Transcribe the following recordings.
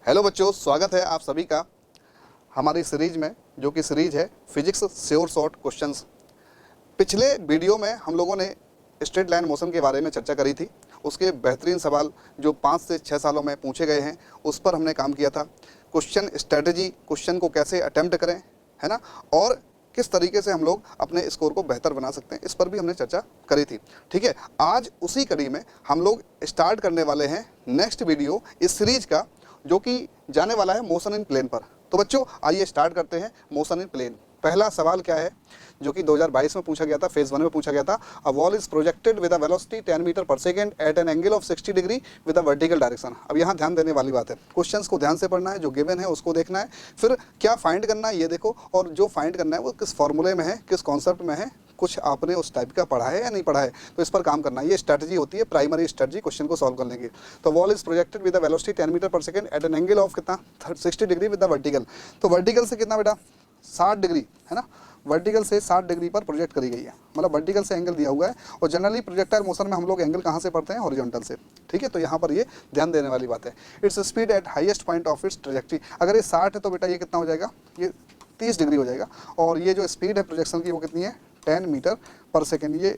Hello बच्चों, स्वागत है आप सभी का हमारी सीरीज में, जो कि सीरीज है फिजिक्स श्योर शॉर्ट क्वेश्चंस। पिछले वीडियो में हम लोगों ने स्ट्रेट लाइन मोशन के बारे में चर्चा करी थी। उसके बेहतरीन सवाल जो 5 से 6 सालों में पूछे गए हैं उस पर हमने काम किया था। क्वेश्चन स्ट्रेटजी, क्वेश्चन को कैसे अटेम्प्ट करें, है ना, और किस तरीके से हम लोग अपने स्कोर को बेहतर बना सकते हैं, इस पर भी हमने चर्चा करी थी। ठीक है, आज उसी कड़ी में हम लोग स्टार्ट करने वाले हैं नेक्स्ट वीडियो इस सीरीज का, जो कि जाने वाला है मोशन इन प्लेन पर। तो बच्चों आइए स्टार्ट करते हैं मोशन इन प्लेन। पहला सवाल क्या है, जो कि 2022 में पूछा गया था, फेज 1 में पूछा गया था। A wall is projected with a velocity 10 metre per second at an angle of 60 degree with a vertical direction. अब यहाँ ध्यान देने वाली बात है, क्वेश्चंस को ध्यान से पढ़ना है, जो गिवन है उसको देखना है, फिर क्या फाइंड करना है ये देखो, और जो फाइंड करना है वो किस फॉर्मूले में है, किस कॉन्सेप्ट में है, कुछ आपने उस टाइप का पढ़ा है या नहीं पढ़ा है, तो इस पर काम करना है। ये स्ट्रेटजी होती है, प्राइमरी स्ट्रेटजी क्वेश्चन को सॉल्व करने की। तो wall is projected with a velocity 10 metre per second at an angle of कितना 60 डिग्री विद द वर्टिकल। तो वर्टिकल से कितना बेटा 60 डिग्री, है ना, वर्टिकल से 60 डिग्री पर प्रोजेक्ट करी गई है, मतलब वर्टिकल से एंगल दिया हुआ है। और जनरली प्रोजेक्टाइल मोशन में हम लोग एंगल कहाँ से पढ़ते हैं, हॉरिजॉन्टल से। ठीक है, तो यहाँ पर ये ध्यान देने वाली बात है। Its speed at highest point of its trajectory. अगर ये 60 है तो बेटा ये कितना हो जाएगा, ये 30 डिग्री हो जाएगा। और ये जो स्पीड है प्रोजेक्शन की वो कितनी है, 10 मीटर पर सेकेंड, ये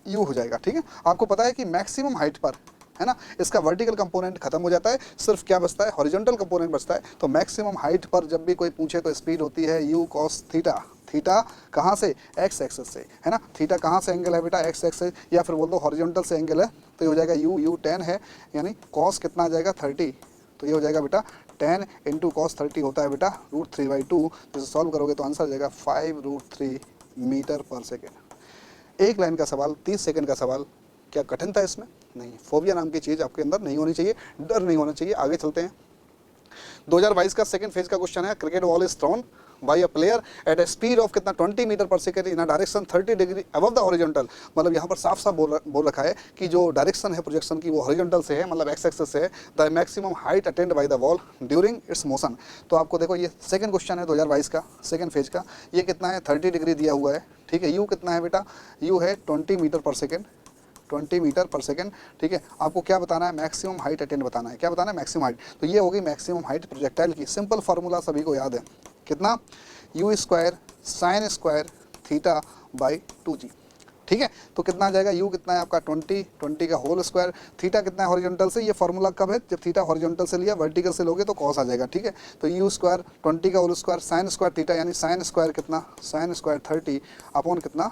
यू हो जाएगा। ठीक है, आपको पता है कि मैक्सिमम हाइट पर, है ना, इसका वर्टिकल कंपोनेंट खत्म हो जाता है, सिर्फ क्या बचता है, हॉरिजॉन्टल कंपोनेंट बचता है। तो मैक्सिमम हाइट पर जब भी कोई पूछे तो स्पीड होती है यू कॉस थीटा। थीटा कहाँ से, एक्स एक्सिस से, है ना। थीटा कहाँ से एंगल है बेटा, एक्स एक्सिस, या फिर बोल दो हॉरिजॉन्टल से एंगल है, तो ये हो जाएगा यू 10 है, यानी कॉस कितना आ जाएगा 30। तो ये हो जाएगा बेटा 10 इंटू कॉस 30 होता है बेटा √3/2। जैसे सॉल्व करोगे तो आंसर आ जाएगा 5√3 मीटर पर सेकेंड। एक लाइन का सवाल, 30 सेकंड का सवाल, क्या कठिन था इसमें? नहीं। फोबिया नाम की चीज़ आपके अंदर नहीं होनी चाहिए, डर नहीं होना चाहिए। आगे चलते हैं। 2022 का सेकंड फेज का क्वेश्चन है, cricket ball is thrown by a player at a speed of कितना 20 metre per second in a direction 30 degree above the horizontal. मतलब यहाँ पर साफ साफ बोल रखा है कि जो डायरेक्शन है प्रोजेक्शन की वो हॉरिजॉन्टल से है, मतलब एक्स एक्सिस से है। The maximum height attend by the ball during its motion. तो आपको देखो ये सेकंड क्वेश्चन है 2022 का, सेकंड फेज का। ये कितना है, 30 डिग्री दिया हुआ है। ठीक है, यू कितना है बेटा, यू है 20 metre per second, 20 metre per second. ठीक है, आपको क्या बताना है, मैक्सिमम हाइट अटेंड बताना है। क्या बताना है, मैक्सिमम हाइट। तो ये होगी मैक्सिमम हाइट प्रोजेक्टाइल की। सिंपल फार्मूला सभी को याद है, कितना, you square sine square theta by 2g। ठीक है, तो कितना आ जाएगा, यू कितना है आपका 20 का होल स्क्वायर, थीटा कितना है हॉरिजॉन्टल से। ये फार्मूला कब है, जब थीटा हॉरिजॉन्टल से लिया, वर्टिकल से लोगे तो कॉस आ जाएगा। ठीक है, तो यू स्क्वायर 20 का whole square sine square theta, यानी साइन स्क्वायर कितना, साइन स्क्वायर 30 अपॉन कितना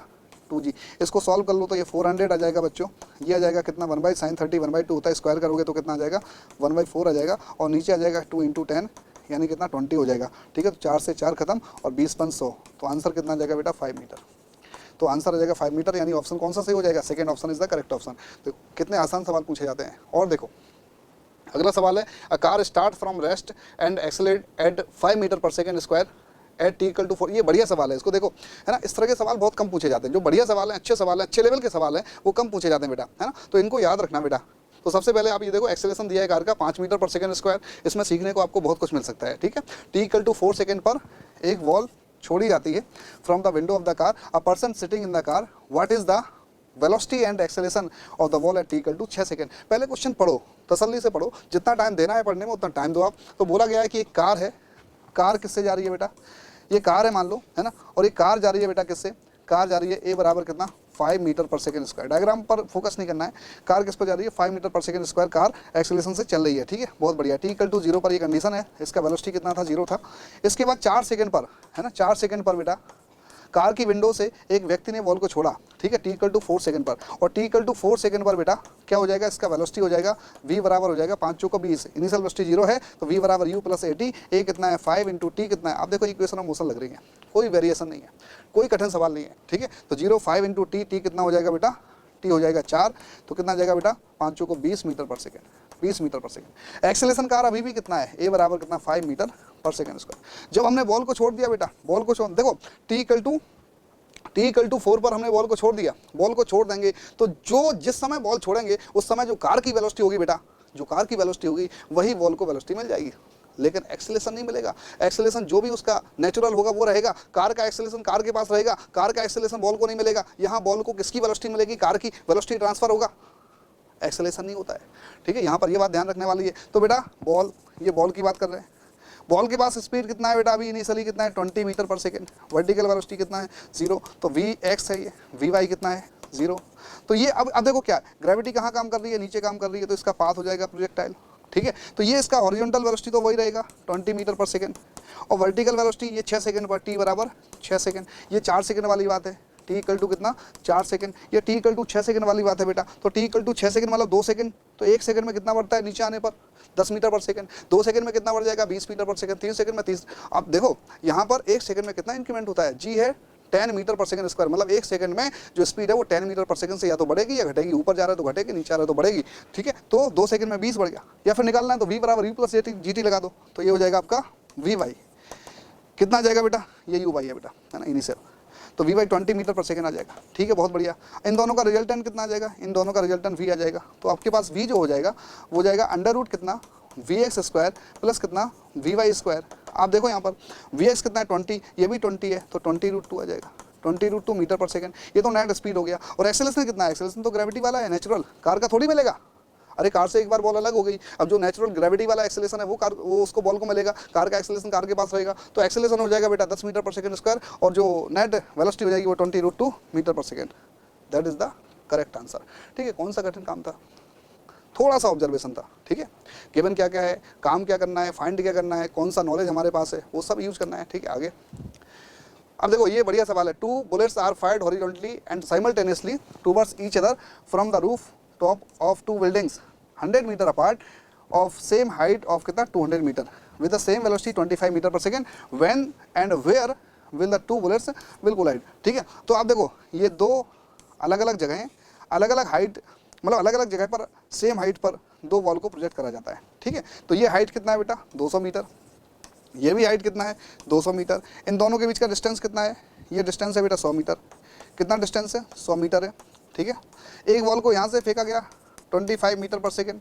2g। इसको सॉल्व कर लो तो ये 400 आ जाएगा बच्चों। ये आ जाएगा कितना 1/sin 30, 1/2 होता है, स्क्वायर करोगे तो कितना आ जाएगा 1/4 आ जाएगा। और नीचे आ जाएगा 2 × 10, यानी कितना 20 हो जाएगा। ठीक है, तो 4 से 4 खत्म और 20 × 100, तो आंसर कितना आ जाएगा बेटा 5 मीटर। तो आंसर आ जाएगा 5 मीटर, यानी ऑप्शन कौन सा सही हो जाएगा, second option is the correct option. तो कितने आसान सवाल पूछे जाते हैं। और देखो अगला सवाल है, a car start from rest and accelerate at 5 metre per second square at t = 4। ये बढ़िया सवाल है, इसको देखो, है ना। इस तरह के सवाल बहुत कम पूछे जाते हैं, जो बढ़िया सवाल है, अच्छे सवाल है, अच्छे लेवल के सवाल है, वो कम पूछे जाते हैं बेटा, है ना। तो इनको याद रखना बेटा। तो सबसे पहले आप ये देखो, एक्सेलरेशन दिया है कार का 5 मीटर पर सेकेंड स्क्वायर। इसमें सीखने को आपको बहुत कुछ मिल सकता है। ठीक है, t = 4 सेकेंड पर एक वॉल छोड़ी जाती है from the window of the car, a person sitting in the car, what is the velocity and acceleration of the wall at t = 6 second. पहले क्वेश्चन पढ़ो, तसल्ली से पढ़ो, जितना टाइम देना है पढ़ने में उतना टाइम दो आप। तो बोला गया है कि एक कार है, कार किससे जा रही है बेटा, ये कार है मान लो, है ना, और ये कार जा रही है बेटा किससे, कार जा रही है a बराबर कितना 5 metre per second square. Diagram पर फोकस नहीं करना है, कार किस पर जा रही है 5 metre per second square, car acceleration से चल रही है। ठीक है, बहुत बढ़िया। t = 0 पर ये कंडीशन है, इसका वेलोसिटी कितना था, 0 था। इसके बाद 4 सेकेंड पर, है ना, 4 सेकेंड पर बेटा कार की विंडो से एक व्यक्ति ने बॉल को छोड़ा। ठीक है, t = 4 सेकेंड पर, और t = 4 सेकेंड पर बेटा क्या हो जाएगा, इसका वेलोसिटी हो जाएगा v बराबर हो जाएगा 5 × 20। इनिशियल वेलोसिटी 0 है, तो v बराबर u + at। a कितना है 5 × t कितना है, आप देखो इक्वेशन ऑफ मोशन लग रही है, कोई वेरिएशन नहीं है, कोई कठिन सवाल नहीं है। ठीक है, तो 0 5 × t, t कितना हो जाएगा बेटा, t हो जाएगा 4, तो कितना आ जाएगा बेटा 5 × 20 metre per second, 20 metre per second. Acceleration car अभी भी कितना है, a बराबर कितना 5 मीटर पर सेकेंड स्क्वायर। जब हमने बॉल को छोड़ दिया बेटा, बॉल को छोड़, देखो t = 4 पर हमने बॉल को छोड़ दिया, बॉल को छोड़ देंगे तो जो जिस समय बॉल छोड़ेंगे उस समय जो कार की वेलोसिटी होगी बेटा, जो कार की वेलोसिटी होगी वही बॉल को वेलोसिटी मिल जाएगी, लेकिन एक्सेलरेशन नहीं मिलेगा। एक्सेलरेशन जो भी उसका नेचुरल होगा वो रहेगा, कार का एक्सेलरेशन कार के पास रहेगा, कार का एक्सेलरेशन बॉल को नहीं मिलेगा। यहाँ बॉल को किसकी वेलोसिटी मिलेगी, कार की वेलोसिटी ट्रांसफर होगा, एक्सेलरेशन नहीं होता है। ठीक है, यहाँ पर ये बात ध्यान रखने वाली है। तो बेटा बॉल, ये बॉल की बात कर रहे हैं, बॉल के पास स्पीड कितना है बेटा, अभी इनिशियली कितना है 20 metre per second, vertical velocity कितना है 0, तो वी एक्स है, ये वी वाई कितना है 0। तो ये अब देखो क्या ग्रेविटी कहाँ काम कर रही है, नीचे काम कर रही है, तो इसका पाथ हो जाएगा प्रोजेक्टाइल। ठीक है, तो ये इसका हॉरिजॉन्टल वेलोसिटी तो वही रहेगा 20 मीटर पर सेकेंड, और वर्टिकल वेलोसिटी ये 6 सेकंड पर, टी बराबर 6 सेकंड, ये 4 सेकंड वाली बात है, टी इक्वल टू कितना 4 सेकंड, ये टी इक्वल टू 6 सेकंड वाली बात है बेटा। तो टी इक्वल टू 6 सेकंड मतलब 2 सेकंड, तो 1 सेकंड में कितना बढ़ता है नीचे आने पर 10 मीटर पर सेकंड, 2 सेकंड में कितना बढ़ जाएगा 20 मीटर पर सेकंड, 3 सेकंड में 30। अब देखो यहाँ पर 1 सेकंड में कितना इंक्रीमेंट होता है, जी है 10 मीटर पर सेकंड स्क्वायर, मतलब 1 सेकंड में जो स्पीड है वो 10 मीटर पर सेकंड से या तो बढ़ेगी या घटेगी, ऊपर जा रहा है तो घटेगी, नीचे आ रहा है तो बढ़ेगी। ठीक है, तो 2 सेकंड में 20 बढ़ गया, या फिर निकालना है तो v बराबर u प्लस जी टी लगा दो, तो ये हो जाएगा आपका वी वाई, कितना आ जाएगा बेटा, ये यू वाई है बेटा, है ना, इनिशियल, तो we Y 20 metre per second आ जाएगा। ठीक है, बहुत बढ़िया। इन दोनों का रिजल्टेंट कितना आ जाएगा, इन दोनों का रिजल्टेंट v आ जाएगा, तो आपके पास v जो हो जाएगा वो जाएगा अंडर रूट कितना वी एक्स स्क्वायर प्लस कितना वी वाई स्क्वायर। आप देखो यहाँ पर वी एक्स कितना है 20, ये भी 20 है, तो 20√2 आ जाएगा, 20√2 मीटर पर सेकंड, ये तो नेट स्पीड हो गया। और एक्सेलरेशन कितना है, एक्सेलरेशन तो ग्रेविटी वाला है, नेचुरल, कार का थोड़ी मिलेगा, अरे कार से एक बार बॉल अलग हो गई, अब जो नेचुरल ग्रेविटी वाला एक्सेलरेशन है वो उसको बॉल को मिलेगा, कार का एक्सेलरेशन कार के पास रहेगा, तो एक्सेलरेशन हो जाएगा बेटा 10 मीटर पर सेकंड स्क्वायर, और जो नेट वेलोसिटी हो जाएगी वो 20√2 metre per second. That is the correct answer. ठीक है, कौन सा कठिन काम था, थोड़ा सा ऑब्जर्वेशन था। ठीक है, गिवन क्या क्या है, काम क्या करना है, फाइंड क्या करना है, कौन सा नॉलेज हमारे पास है वो सब यूज करना है। ठीक है, आगे अब देखो ये बढ़िया सवाल है, 2 bullets are fired horizontally and simultaneously towards each other from the roof top of 2 buildings 100 metre apart of same height of कितना 200 metre with the same velocity 25 metre per second, when and where will the 2 bullets will collide. ठीक है, तो आप देखो ये 2 अलग अलग जगहें, अलग अलग हाइट, मतलब अलग अलग जगह पर सेम हाइट पर 2 बॉल को प्रोजेक्ट करा जाता है। ठीक है, तो ये हाइट कितना है बेटा 200 मीटर, ये भी हाइट कितना है 200 मीटर, इन दोनों के बीच का डिस्टेंस कितना है, ये डिस्टेंस है बेटा 100 मीटर, कितना डिस्टेंस है 100 मीटर है। ठीक है, एक बॉल को यहाँ से फेंका गया 25 मीटर पर सेकेंड,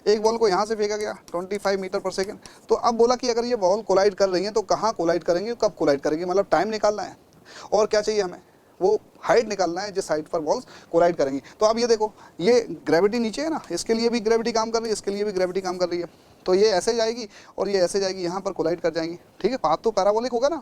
एक बॉल को यहाँ से फेंका गया 25 मीटर पर सेकेंड। तो अब बोला कि अगर ये बॉल कोलाइड कर रही है तो कहाँ कोलाइड करेंगे, कब कोलाइड करेंगे, मतलब टाइम निकालना है, और क्या चाहिए हमें, वो हाइट निकालना है जिस हाइट पर बॉल्स कोलाइड करेंगी। तो अब ये देखो ये ग्रेविटी नीचे है ना, इसके लिए भी ग्रेविटी काम कर रही है, इसके लिए भी ग्रेविटी काम कर रही है, तो ये ऐसे जाएगी और ये ऐसे जाएगी, यहाँ पर कोलाइड कर जाएंगी। ठीक है, पाथ तो पैराबोलिक होगा ना,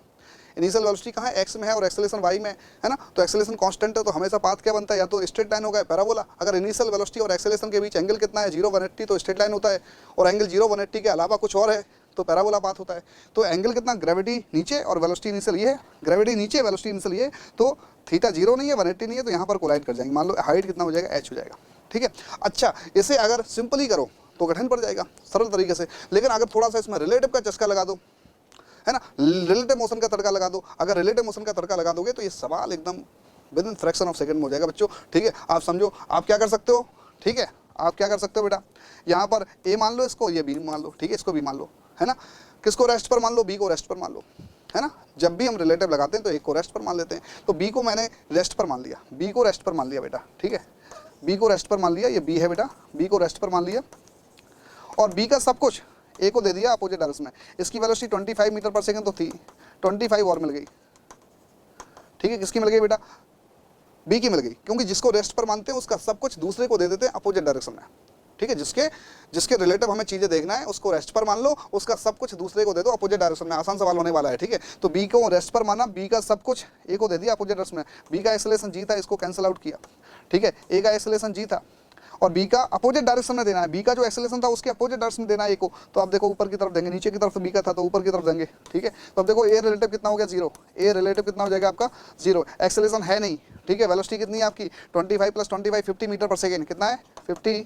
इनिशियल वेलोसिटी कहाँ है एक्स में है और एक्सेलरेशन वाई में है ना, तो एक्सेलरेशन कांस्टेंट है, तो हमेशा पाथ क्या बनता है, या तो स्ट्रेट लाइन होगा पैराबोला। अगर इनिशियल वेलोसिटी और एक्सेलरेशन के बीच एंगल कितना है 0 180, तो स्ट्रेट लाइन होता है, और एंगल 0 180 के अलावा कुछ और है तो पैराबोला पाथ होता है। तो एंगल कितना, ग्रेविटी नीचे और वेलोसिटी इनिशियल ये है, ग्रेविटी नीचे वेलोसिटी इनिशियल ये, तो थीटा 0 नहीं है 180 नहीं है, तो यहाँ पर कोलाइड कर जाएंगे। मान लो हाइट कितना हो जाएगा h हो जाएगा। ठीक है, अच्छा इसे अगर सिंपली करो तो कठिन पड़ जाएगा सरल तरीके से, लेकिन अगर थोड़ा सा इसमें रिलेटिव का चस्का लगा दो, है ना, रिलेटिव मोशन का तड़का लगा दो, अगर रिलेटिव मोशन का तड़का लगा दोगे तो ये सवाल एकदम with in fraction of second में हो जाएगा बच्चों। ठीक है, आप समझो आप क्या कर सकते हो। ठीक है, आप क्या कर सकते हो बेटा, यहाँ पर ए मान लो इसको, ये बी मान लो, ठीक है, इसको बी मान लो, है ना, किसको रेस्ट पर मान लो, बी को रेस्ट पर मान लो, है ना। जब भी हम रिलेटिव लगाते हैं तो एक को रेस्ट पर मान लेते हैं, तो बी को मैंने रेस्ट पर मान लिया, बी को रेस्ट पर मान लिया बेटा। ठीक है, बी को रेस्ट पर मान लिया, ये बी है बेटा, बी को रेस्ट पर मान लिया, और बी का सब कुछ ए को दे दिया अपोजिट डायरेक्शन में। इसकी वेलोसिटी 25 मीटर पर सेकंड तो थी, 25 और मिल गई। ठीक है, किसकी मिल गई बेटा, बी की मिल गई, क्योंकि जिसको रेस्ट पर मानते हैं उसका सब कुछ दूसरे को दे देते हैं अपोजिट डायरेक्शन में। ठीक है, जिसके रिलेटिव हमें चीजें देखना है उसको रेस्ट पर मान लो, उसका सब कुछ दूसरे को दे दो अपोजिट डायरेक्शन में। आसान सवाल होने वाला है। ठीक है, तो बी को रेस्ट पर माना, बी का सब कुछ ए को दे दिया अपोजिट डायरेक्शन में, बी का एक्सेलरेशन जी था, इसको कैंसिल आउट किया। ठीक है, ए का एक्सेलरेशन जी था और बी का अपोजिट डायरेक्शन में देना है, बी का जो एक्सेलरेशन था उसके अपोजिट डायरेक्शन में देना है ए को। तो आप देखो ऊपर की तरफ देंगे, नीचे की तरफ बी का था तो ऊपर की तरफ देंगे। ठीक है, तो अब देखो ए रिलेटिव कितना हो गया 0, ए रिलेटिव कितना हो जाएगा आपका 0, एक्सेलरेशन है नहीं। ठीक है, वेलोसिटी कितनी है आपकी 25 + 25 50 मीटर पर सेकेंड, कितना है 50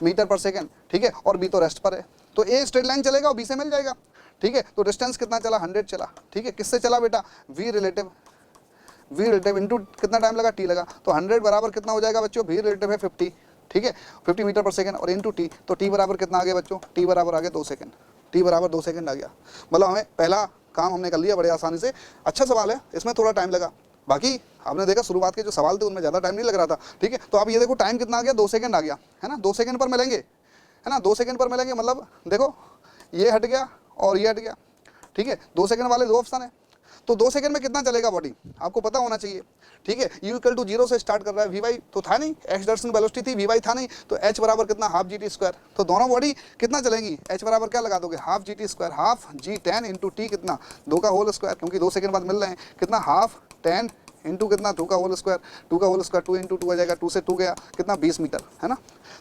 मीटर पर सेकेंड। ठीक है, और बी तो रेस्ट पर है, तो ए स्ट्रेट लाइन चलेगा और बी से मिल जाएगा। ठीक है, तो डिस्टेंस कितना चला 100 चला। ठीक है, किससे चला बेटा, वी रिलेटिव इनटू कितना टाइम लगा, टी लगा, तो 100 बराबर कितना हो जाएगा बच्चों, वी रिलेटिव है 50। ठीक है, 50 मीटर पर सेकेंड और इनटू टी, तो टी बराबर कितना आ गया बच्चों, टी बराबर आ गया 2 सेकंड, टी बराबर 2 सेकंड आ गया। मतलब हमें पहला काम हमने कर लिया बड़े आसानी से। अच्छा सवाल है, इसमें थोड़ा टाइम लगा, बाकी आपने देखा शुरुआत के जो सवाल थे उनमें ज़्यादा टाइम नहीं लग रहा था। ठीक है, तो आप ये देखो टाइम कितना आ गया 2 सेकंड आ गया, है ना, 2 सेकंड पर मिलेंगे, है ना, 2 सेकंड पर मिलेंगे, मतलब देखो ये हट गया और ये हट गया। ठीक है, 2 सेकंड वाले 2 ऑप्शन है। तो 2 सेकंड में कितना चलेगा बॉडी, आपको पता होना चाहिए। ठीक है, u इक्वल टू 0 से स्टार्ट कर रहा है, vy तो था नहीं, x डायरेक्शन वेलोसिटी थी, vy था नहीं, तो h बराबर कितना हाफ जी टी स्क्वायर। तो दोनों बॉडी कितना चलेंगी, h बराबर क्या लगा दोगे, half g t square, half g 10 into t कितना 2 का होल स्क्वायर, क्योंकि 2 सेकंड बाद मिल रहे हैं, कितना हाफ 10 इंटू कितना 2 का होल स्क्वायर, 2 का होल स्क्वायर 2 इंटू 2 आ जाएगा, 2 से 2 गया कितना 20 मीटर, है ना।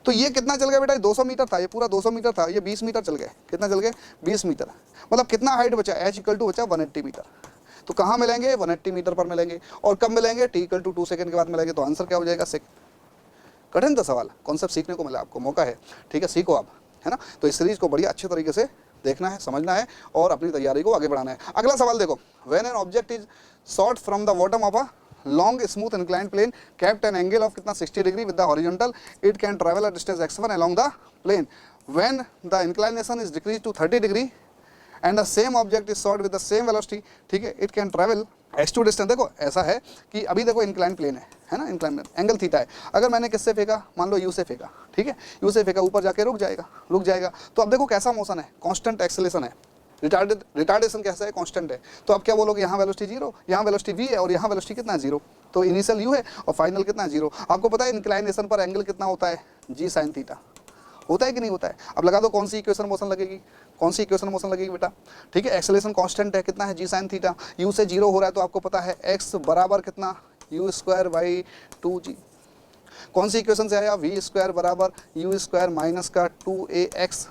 तो ये कितना चल गया बेटा, 200 मीटर था, ये पूरा 200 मीटर था, ये 20 मीटर चल गए, कितना चल गए 20 मीटर, मतलब कितना हाइट बचा, h इक्वल टू बचा 180 मीटर। तो कहाँ मिलेंगे, 180 मीटर पर मिलेंगे, और कब मिलेंगे, t इक्वल टू 2 सेकंड के बाद मिलेंगे। तो आंसर क्या हो जाएगा, कठिन था सवाल, कॉन्सेप्ट सीखने को मिला आपको, मौका है, ठीक है, सीखो आप, है ना। तो इस सीरीज को बढ़िया अच्छे तरीके से देखना है, समझना है और अपनी तैयारी को आगे बढ़ाना है। अगला सवाल देखो, when an object is shot from the bottom of a long smooth inclined plane kept an angle of कितना 60 degree with the horizontal, it can travel a distance x1 along the plane. When the inclination is decreased to 30 degree and the same object is shot with the same velocity, ठीक है, it can travel x2 distance। देखो ऐसा है कि अभी देखो incline plane है ना, इंक्लाइन एंगल थीटा है, अगर मैंने किससे फेंका, मान लो u से फेंका, ठीक है, u से फेंका, ऊपर जाके रुक जाएगा। तो अब देखो कैसा मोशन है, कांस्टेंट एक्सेलेरेशन है, रिटार्डेशन कैसा है, कांस्टेंट है। तो अब क्या बोलोगे, यहाँ वेलोसिटी 0, यहाँ वेलोसिटी v है और यहाँ वेलोसिटी कितना है 0, तो इनिशियल u है और फाइनल कितना है 0। आपको पता है इंक्लाइनेशन पर एंगल कितना होता है, g साइन थीटा, होता है कि नहीं होता है। अब लगा दो कौन सी इक्वेशन मोशन लगेगी, कौन सी इक्वेशन मोशन लगेगी बेटा, ठीक है, एक्सेलेरेशन कांस्टेंट है, कितना है g साइन थीटा, u से 0 हो रहा है, तो आपको पता है x बराबर कितना u स्क्वायर बाई 2g। कौन सी इक्वेशन से आया, v स्क्वायर बराबर u स्क्वायर माइनस का 2ax,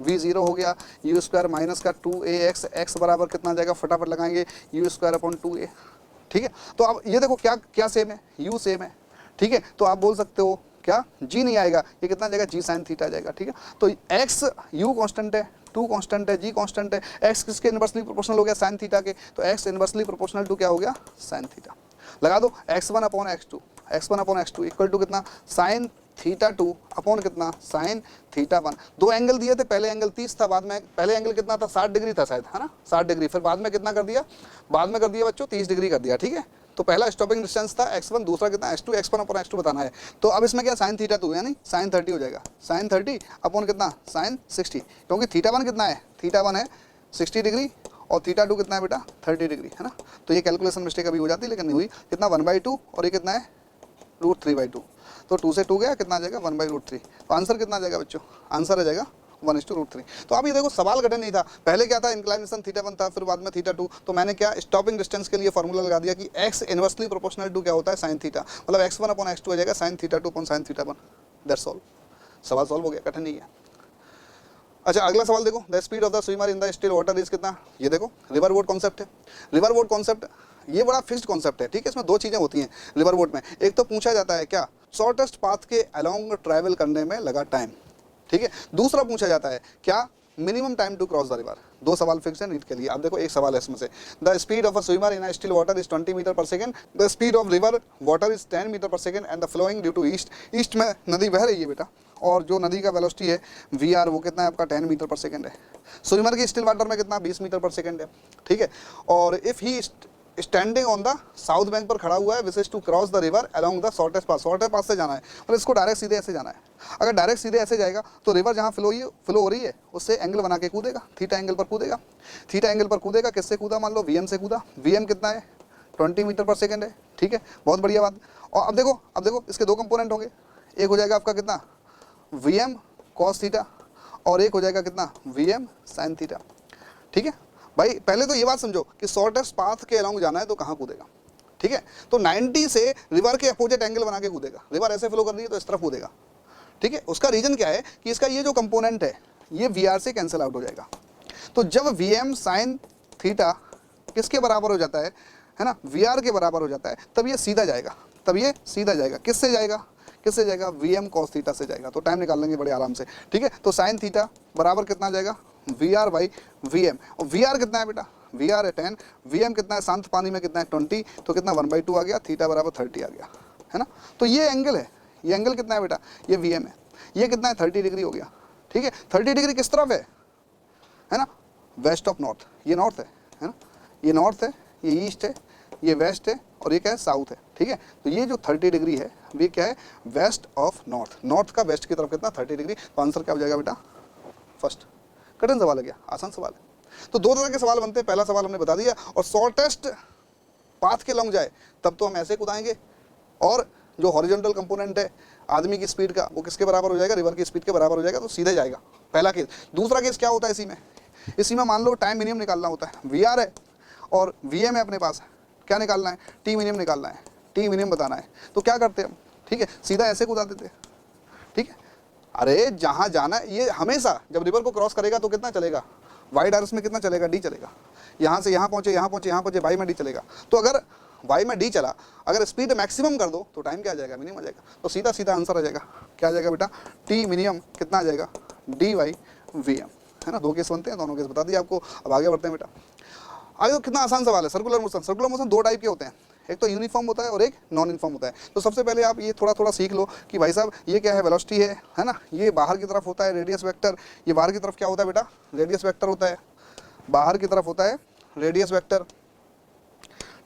v 0 हो गया, u स्क्वायर माइनस का 2ax, x बराबर कितना जाएगा, फटाफट लगाएंगे u स्क्वायर अपॉन 2a। ठीक है, तो अब ये देखो क्या क्या सेम है, u सेम है, ठीक है, तो आप बोल सकते हो क्या, g नहीं आएगा, ये कितना जाएगा, g साइन थीटा जाएगा। ठीक है, तो x u कांस्टेंट है, 2 कांस्टेंट है, g कांस्टेंट है, x किसके इनवर्सली प्रोपोर्शनल हो गया, साइन थीटा के, तो x इनवर्सली प्रोपोर्शनल टू क्या हो गया, साइन थीटा। लगा दो x1 upon x2 equal to कितना, साइन थीटा 2 अपॉन कितना, साइन थीटा 1। दो एंगल दिए थे, पहले एंगल 30 था, बाद में पहले एंगल कितना था, 60 डिग्री था शायद, है ना, 60 डिग्री, फिर बाद में कितना कर दिया, बाद में कर दिया बच्चों 30 डिग्री कर दिया। ठीक है, तो पहला स्टॉपिंग डिस्टेंस था x1, दूसरा कितना x2, x1 अपॉन x2 बताना है। तो अब इसमें क्या, साइन थीटा 2 यानी साइन 30 हो जाएगा, साइन 30 अपॉन कितना, साइन 60, क्योंकि थीटा 1 कितना है, थीटा 1 है 60 डिग्री और थीटा 2 कितना है बेटा, 30 डिग्री, है ना। तो ये कैलकुलेशन मिस्टेक अभी हो जाती है, लेकिन नहीं हुई। कितना 1/2 और ये कितना है √3/2, तो 2 से 2 गया, कितना आ जाएगा 1/√3। तो आंसर कितना आ जाएगा बच्चों, आंसर आ जाएगा 1:√3। तो अब ये देखो सवाल कठिन नहीं था, पहले क्या था, इंक्लाइनेशन थीटा 1 था, फिर बाद में थीटा 2, तो मैंने क्या स्टॉपिंग डिस्टेंस के लिए फॉर्मूला लगा दिया कि x इनवर्सली प्रोपोर्शनल टू क्या होता है, साइन थीटा, मतलब x1 अपॉन x2 आ जाएगा sign theta 2 upon sine theta 1। That's all, सवाल सॉल्व हो गया, कठिन नहीं है। अच्छा अगला सवाल देखो, the speed of the swimmer in the still water is कितना। ये देखो रिवर बोट कॉन्सेप्ट है, रिवर बोट कॉन्सेप्ट ये बड़ा फिक्स्ड कॉन्सेप्ट है। ठीक है, इसमें दो चीज़ें होती हैं रिवर बोट में, एक तो पूछा जाता है क्या, शॉर्टेस्ट पाथ के अलोंग ट्रैवल करने में लगा टाइम। ठीक है, दूसरा पूछा जाता है क्या, minimum time to cross the river. दो सवाल फिक्स है नीट के लिए। अब देखो एक सवाल है इसमें से, the speed of a swimmer in a still water is 20 metre per second, the speed of river water is 10 metre per second and the flowing due to east. East में नदी बह रही है बेटा, और जो नदी का वेलोसिटी है VR वो कितना है आपका 10 मीटर पर सेकंड है। स्विमर की स्टिल वाटर में कितना 20 मीटर पर सेकंड है। ठीक है, और if he standing on the south bank पर खड़ा हुआ है, wishes to cross the river along the shortest path, shortest path से जाना है, मतलब इसको डायरेक्ट सीधे ऐसे जाना है। अगर डायरेक्ट सीधे ऐसे जाएगा तो रिवर जहाँ फ्लो हो रही है उससे एंगल बना के कूदेगा, थीटा एंगल पर कूदेगा, थीटा एंगल पर कूदेगा। किससे कूदा, मान लो VM से कूदा, VM कितना है 20 मीटर पर सेकंड है। ठीक है, बहुत बढ़िया बात। और अब देखो इसके दो कंपोनेंट होंगे, एक हो जाएगा आपका कितना VM cos थीटा और एक हो जाएगा कितना VM sin थीटा। ठीक है भाई, पहले तो ये बात समझो कि शॉर्टेस्ट पाथ के अलोंग जाना है तो कहाँ कूदेगा। ठीक है, तो 90 से रिवर के अपोजिट एंगल बना के कूदेगा, रिवर ऐसे फ्लो कर रही है तो इस तरफ कूदेगा। ठीक है, उसका रीजन क्या है कि इसका ये जो कंपोनेंट है ये VR से कैंसिल आउट हो जाएगा। तो जब VM sin थीटा किसके बराबर हो जाता है ना, VR के बराबर हो जाता है, तब ये सीधा जाएगा, किससे जाएगा VM cos थीटा से जाएगा। तो टाइम निकाल लेंगे बड़े आराम से। ठीक है, तो sin थीटा बराबर कितना जाएगा VR बाई VM, और VR कितना है बेटा, VR है 10, VM कितना है शांत पानी में कितना है 20, तो कितना 1/2 आ गया, थीटा बराबर 30 आ गया, है ना। तो ये एंगल है, ये एंगल कितना है बेटा, ये VM है, ये कितना है 30 डिग्री हो गया। ठीक है, 30 डिग्री किस तरफ है ना, वेस्ट ऑफ नॉर्थ, ये नॉर्थ है ना, ये नॉर्थ है, ये ईस्ट है, ये वेस्ट है और ये क्या है साउथ है। ठीक है, तो ये जो 30 डिग्री है ये क्या है, वेस्ट ऑफ नॉर्थ, नॉर्थ का वेस्ट की तरफ कितना 30 डिग्री। तो आंसर क्या हो जाएगा बेटा फर्स्ट। कठिन सवाल है क्या, आसान सवाल है। तो दो तरह के सवाल बनते हैं, पहला सवाल हमने बता दिया, और शॉर्टेस्ट पाथ के लॉन्ग जाए तब तो हम ऐसे कूदाएंगे, और जो हॉरिजॉन्टल कंपोनेंट है आदमी की स्पीड का वो किसके बराबर हो जाएगा, रिवर की स्पीड के बराबर हो जाएगा, तो सीधे जाएगा, पहला केस। दूसरा केस क्या होता है इसी में मान लो टाइम मिनिमम निकालना होता है, वी आर है और वी एम है अपने पास, क्या निकालना है, टी मिनिमम निकालना है, टी मिनिमम बताना है। तो क्या करते हैं हम, ठीक है, सीधा ऐसे कूदा देते हैं, ठीक है। अरे जहाँ जाना है, ये हमेशा जब रिवर को क्रॉस करेगा तो कितना चलेगा, वाई डायरेक्शन में कितना चलेगा, डी चलेगा, यहाँ से यहाँ पहुँचे, यहाँ पहुँचे, यहाँ पहुँचे, वाई में डी चलेगा। तो अगर वाई में डी चला, अगर स्पीड मैक्सिमम कर दो तो टाइम क्या आ जाएगा, मिनिमम आ जाएगा। तो सीधा सीधा आंसर आ जाएगा, क्या आ जाएगा बेटा, टी मिनिमम कितना आ जाएगा, डी वाई वी एम, है ना। दो केस बनते हैं, दोनों केस बता दिया आपको। अब आगे बढ़ते हैं बेटा, आगे तो कितना आसान सवाल है। सर्कुलर मोशन, सर्कुलर मोशन दो टाइप के होते हैं, एक तो यूनिफॉर्म होता है और एक नॉन यूनिफॉर्म होता है। तो सबसे पहले आप ये थोड़ा थोड़ा सीख लो कि भाई साहब ये क्या है, वेलोसिटी है ना, ये बाहर की तरफ होता है रेडियस वेक्टर, ये बाहर की तरफ क्या होता है बेटा, रेडियस वेक्टर होता है, बाहर की तरफ होता है रेडियस वेक्टर,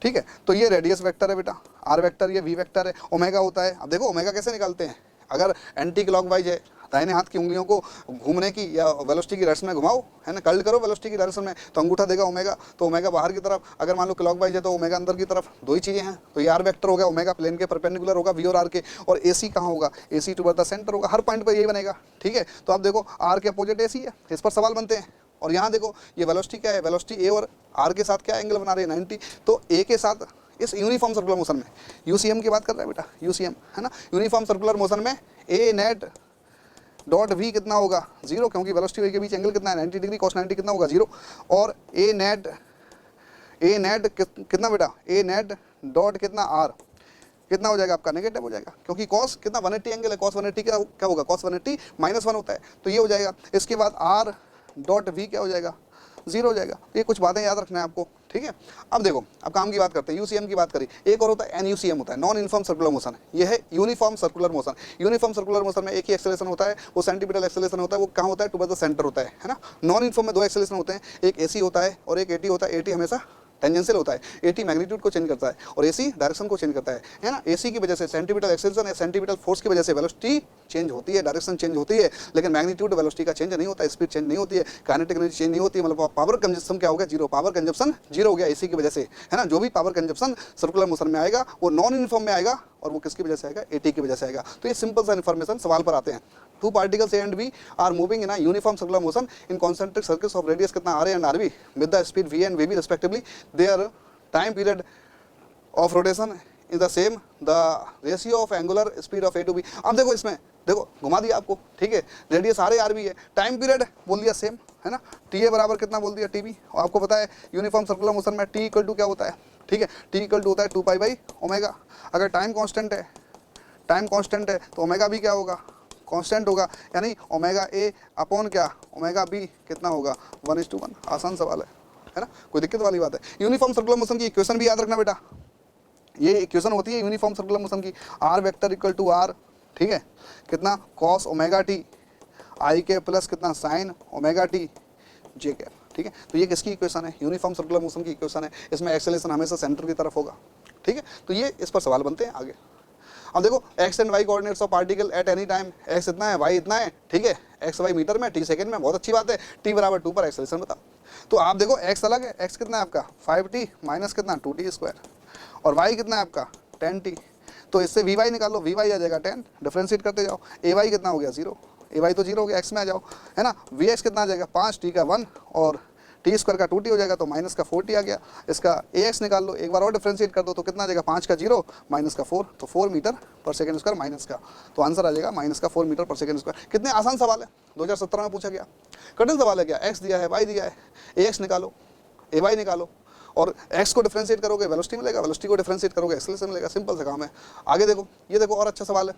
ठीक है। तो ये रेडियस वेक्टर है बेटा, आर वेक्टर, ये वी वेक्टर है, ओमेगा होता है। अब देखो ओमेगा कैसे निकालते हैं, अगर एंटी क्लॉकवाइज है, दाहिने हाथ की उंगलियों को घूमने की या वेलोसिटी की डायरेक्शन में घुमाओ, है ना, कर्ल करो वेलोसिटी की डायरेक्शन में, तो अंगूठा देगा ओमेगा, तो ओमेगा बाहर की तरफ। अगर मान लो क्लॉकवाइज है तो ओमेगा अंदर की तरफ, दो ही चीज़ें हैं। तो ये आर वेक्टर होगा, ओमेगा प्लेन के परपेंडिकुलर होगा वी और आर के, और ए सी कहाँ होगा, ए सी टू द सेंटर होगा, हर पॉइंट पर यही बनेगा, ठीक है। तो आप देखो आर के अपोजिट ए सी है, इस पर सवाल बनते हैं। और यहाँ देखो ये वेलोसिटी क्या है, वेलोसिटी ए और आर के साथ क्या एंगल बना रहे हैं, 90। तो ए के साथ इस यूनिफॉर्म सर्कुलर मोशन में, यूसीएम की बात कर रहे हैं बेटा, यूसीएम, है ना, यूनिफॉर्म सर्कुलर मोशन में ए नेट डॉट वी कितना होगा, 0, क्योंकि वेलोसिटी के बीच एंगल कितना है, 90 डिग्री, cos 90 कितना होगा, 0। और ए नेट कितना बेटा, ए नेट डॉट कितना आर कितना हो जाएगा आपका, नेगेटिव हो जाएगा, क्योंकि cos कितना 180 एंगल है, cos 180 क्या होगा, cos 180 -1 होता है, तो ये हो जाएगा। इसके बाद आर डॉट वी क्या हो जाएगा, 0 हो जाएगा। ये कुछ बातें याद रखना है आपको, ठीक है। अब देखो, अब काम की बात करते हैं, यूसीएम की बात करी, एक और होता है एनयूसीएम होता है, नॉन यूनिफॉर्म सर्कुलर मोशन। ये है uniform circular motion. Uniform circular motion में एक ही एक्सेलरेशन होता है, वो सेंटीमीटर एक्सेलरेशन होता है, वो कहाँ होता है, टुवर्ड्स द सेंटर होता है ना। नॉन यूनिफॉर्म में दो एक्सेलरेशन होते हैं, एक एसी होता है और एक एटी होता है। एटी हमेशा टेंजेंशियल होता है, एटी मैग्नीट्यूड को चेंज करता है और एसी डायरेक्शन को चेंज करता है ना। एसी की वजह से सेंटीमीटर एक्सेलरेशन या सेंटीमीटर फोर्स की वजह से वेलोसिटी चेंज होती है, डायरेक्शन चेंज होती है, लेकिन मैग्नीट्यूड वेलोसिटी का चेंज नहीं होता, स्पीड चेंज नहीं होती है, काइनेटिक एनर्जी चेंज नहीं होती है। मतलब पावर कंजप्शन क्या हो गया, 0, पावर कंजप्शन 0 हो गया एसी की वजह से, है ना। जो भी पावर कंजप्शन सर्कुलर मोशन में आएगा वो नॉन यूनिफॉर्म में आएगा, और वो किसकी वजह से आएगा, एटी की वजह से आएगा। तो ये सिंपल सा इन्फॉर्मेशन, सवाल पर आते हैं। Two particles A and B are moving in a uniform circular motion in concentric circles of radius कितना RA and RB with the speed V and VB respectively. Their time period of rotation is the same. The ratio of angular speed of A to B. अब देखो इसमें देखो घुमा दिया आपको, ठीक है, रेडियस RA RB है, टाइम पीरियड बोल दिया सेम, है ना, TA बराबर कितना बोल दिया TB। और आपको पता है यूनिफॉर्म सर्कुलर मोशन में T इक्वल टू क्या होता है, ठीक है, T इक्वल टू होता है 2π/ω। अगर टाइम कांस्टेंट है तो ओमेगा भी क्या होगा, कांस्टेंट होगा, यानी ओमेगा ए अपॉन क्या, ओमेगा बी कितना होगा, 1:1। आसान सवाल है ना, कोई दिक्कत वाली बात है। यूनिफॉर्म सर्कुलर मोशन की इक्वेशन भी याद रखना बेटा, ये इक्वेशन होती है यूनिफॉर्म सर्कुलर मोशन की, r vector equal to r, ठीक है, कितना कॉस ओमेगा टी आई के प्लस कितना साइन ओमेगा टी जे के, ठीक है। तो ये किसकी इक्वेशन है, यूनिफॉर्म सर्कुलर मोशन की इक्वेशन है। इसमें एक्सेलरेशन हमेशा सेंटर की तरफ होगा, ठीक है। तो ये इस पर सवाल बनते हैं आगे। अब देखो x and y coordinates of particle at any time, x इतना है वाई इतना है, ठीक है, एक्स वाई मीटर में, टी सेकंड में, बहुत अच्छी बात है। टी बराबर 2 पर एक्सेलरेशन बताओ। तो आप देखो एक्स अलग है, एक्स कितना है आपका 5t माइनस कितना 2t², और वाई कितना है आपका 10t। तो इससे वी वाई निकाल लो, वी वाई आ जाएगा 10, डिफ्रेंशिएट करते जाओ, ए वाई कितना हो गया 0, ए वाई तो 0 हो गया, एक्स में आ जाओ, है ना। वी एक्स कितना आ जाएगा 5t का 1 और t² का 2t हो जाएगा, तो माइनस का 4t आ गया। इसका ax निकाल लो, एक बार और डिफ्रेंशिएट कर दो तो कितना आ जाएगा 5 का 0 माइनस का 4, तो 4 metre per second square minus का, तो आंसर आ जाएगा माइनस का 4 मीटर पर सेकंड स्क्वायर। कितने आसान सवाल है, 2017 में पूछा गया, कठिन सवाल है क्या। x दिया है, y दिया है, ax निकालो, ay निकालो, और x को डिफ्रेंशिएट करोगे वेलोसिटी मिलेगा, वेलोसिटी को डिफ्रेंशिएट करोगे एक्सेलरेशन मिलेगा, सिंपल सा काम है। आगे देखो, ये देखो और अच्छा सवाल है,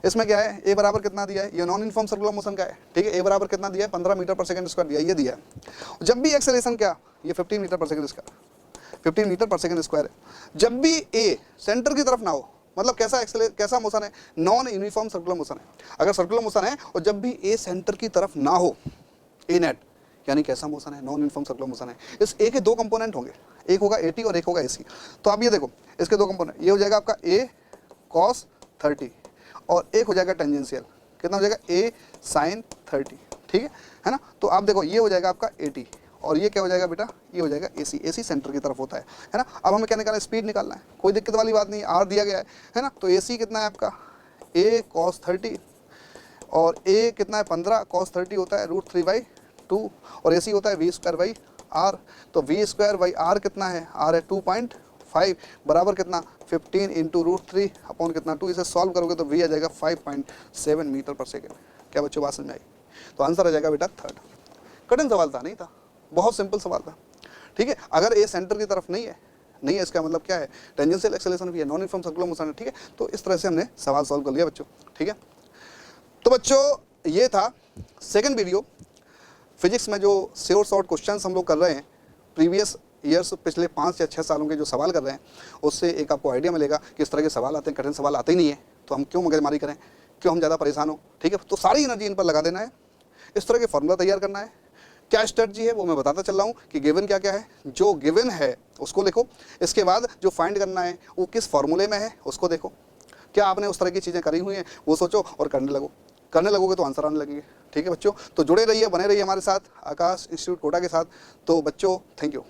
इसमें क्या है, a बराबर कितना दिया है, ये नॉन यूनिफॉर्म सर्कुलर मोशन का है, ठीक है, a बराबर कितना दिया है 15 मीटर पर सेकंड स्क्वायर दिया है, ये दिया है। जब भी एक्सेलरेशन क्या, ये 15 metre per second square, 15 metre per second square है, जब भी a सेंटर की तरफ ना हो, मतलब कैसा मोशन है, नॉन यूनिफॉर्म सर्कुलर मोशन है। अगर सर्कुलर मोशन है और जब भी a सेंटर की तरफ ना हो, a नेट यानी कैसा मोशन है, नॉन यूनिफॉर्म सर्कुलर मोशन है। इस a के दो कंपोनेंट होंगे, एक होगा AT और एक होगा AC। तो आप ये देखो, इसके दो कंपोनेंट, ये हो जाएगा आपका a cos 30 और एक हो जाएगा टेंजेंशियल, कितना हो जाएगा a sin 30, ठीक है ना। तो आप देखो ये हो जाएगा आपका AT और ये क्या हो जाएगा बेटा, ये हो जाएगा AC, AC सेंटर की तरफ होता है ना। अब हमें क्या निकालना है, स्पीड निकालना है, कोई दिक्कत वाली बात नहीं, R दिया गया है ना। तो AC कितना है आपका, A cos 30 और A कितना है 15, cos 30 होता है √3/2 और AC होता है V²/R। तो V²/R कितना है, R है 2.5 बराबर कितना 15 इंटू √3 अपॉन कितना 2। इसे सॉल्व करोगे तो V आ जाएगा 5.7 मीटर पर सेकेंड। क्या बच्चों बात समझ में आई? तो आंसर आ जाएगा बेटा थर्ड। कठिन सवाल था, नहीं था, बहुत सिंपल सवाल था, ठीक है। अगर A सेंटर की तरफ नहीं है इसका मतलब क्या है, टेंजेंशियल एक्सेलरेशन भी है, नॉन यूनिफॉर्म सर्कुलर मोशन है, ठीक है। तो इस तरह से हमने सवाल सॉल्व कर लिया बच्चों, ठीक है। तो बच्चों ये था सेकंड वीडियो फिजिक्स में जो श्योर शॉर्ट क्वेश्चंस हम लोग कर रहे हैं, प्रीवियस ईयर्स पिछले 5 या 6 सालों के जो सवाल कर रहे हैं, उससे एक आपको आइडिया मिलेगा कि इस तरह के सवाल आते हैं, कठिन सवाल आते ही नहीं है, तो हम क्यों मगजमारी करें, क्यों हम ज़्यादा परेशान हो, ठीक है। तो सारी एनर्जी इन पर लगा देना है, इस तरह के फॉर्मूला तैयार करना है। क्या स्ट्रेटजी है वो मैं बताता चल रहा हूँ कि गिवन क्या क्या है, जो गिवन है उसको लिखो, इसके बाद जो फाइंड करना है वो किस फॉर्मूले में है उसको देखो, क्या आपने उस तरह की चीज़ें करी हुई हैं वो सोचो और करने लगोगे तो आंसर आने लगेंगे, ठीक है बच्चों। तो जुड़े रहिए, बने रहिए हमारे साथ आकाश इंस्टीट्यूट कोटा के साथ। तो बच्चों थैंक यू।